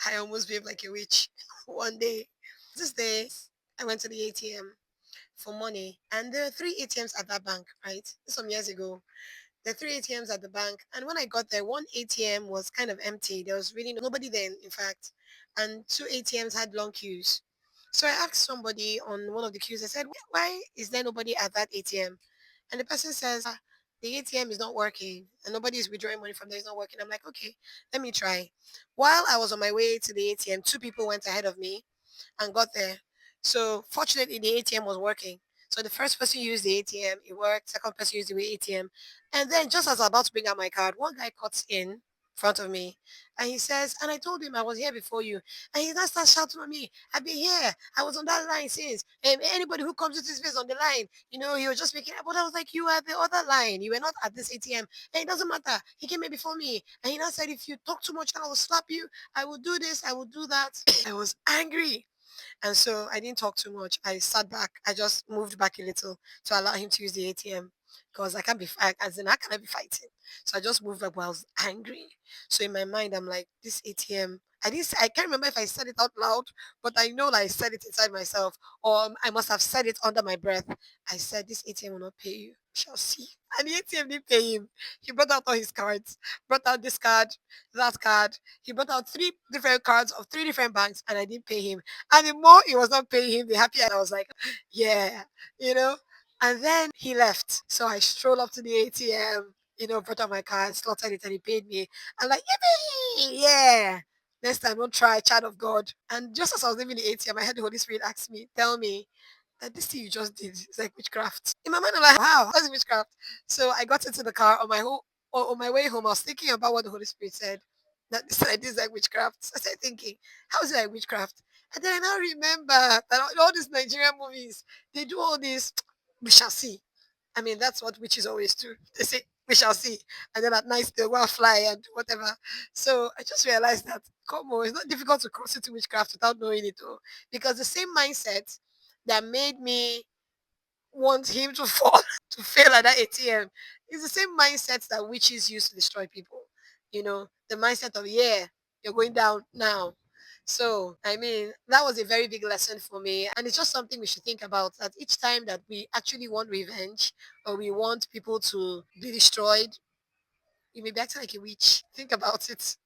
I almost behaved like a witch one day. This day, I went to the ATM for money, and there are three ATMs at that bank, right? Some years ago. There are three ATMs at the bank, and when I got there, one ATM was kind of empty. There was really nobody there, in fact, and two ATMs had long queues. So I asked somebody on one of the queues. I said, "Why is there nobody at that ATM?" And the person says, "The ATM is not working, and nobody is withdrawing money from there. It's not working." I'm like, "Okay, let me try." While I was on my way to the ATM, two people went ahead of me and got there. So fortunately, the ATM was working. So the first person used the ATM, it worked. Second person used the ATM, and then just as I was about to bring out my card, one guy cuts in front of me, and he says, "And I told him I was here before you." And he now starts shouting at me, "I've been here. I was on that line since. Anybody who comes with this face on the line, he was just making." But I was like, "You are the other line. You were not at this ATM. And it doesn't matter. He came here before me." And he now said, "If you talk too much, I will slap you. I will do this. I will do that." I was angry. And so I didn't talk too much. I sat back. I just moved back a little to allow him to use the ATM because I can't be as in I cannot be fighting. So I just moved back, but I was angry. So in my mind, I'm like, this ATM. I can't remember if I said it out loud, but I know like I said it inside myself, or I must have said it under my breath. I said, "This ATM will not pay you. We shall see." And the ATM didn't pay him. He brought out all his cards, brought out this card, that card. He brought out three different cards of three different banks, and I didn't pay him. And the more he was not paying him, the happier I was like, yeah, you know. And then he left. So I strolled up to the ATM, brought out my card, slotted it, and he paid me. I'm like, yippee! Yeah. Next time, don't try, child of God. And just as I was leaving the ATM, I heard the Holy Spirit ask me, tell me that this thing you just did is like witchcraft. In my mind, I'm like, wow, that's witchcraft. So I got into the car on my way home. I was thinking about what the Holy Spirit said. That this like this is like witchcraft. So I started thinking, how is it like witchcraft? And then I now remember that all these Nigerian movies, they do all this. We shall see. I mean, that's what witches always do. They say, "We shall see," and then at night they go and fly and do whatever. So I just realized that, come on, it's not difficult to cross into witchcraft without knowing it all, because the same mindset that made me want him to fall, to fail at that ATM, is the same mindset that witches use to destroy people. The mindset of, yeah, you're going down now. So, I mean, that was a very big lesson for me. And it's just something we should think about, that each time that we actually want revenge or we want people to be destroyed, you may be acting like a witch. Think about it.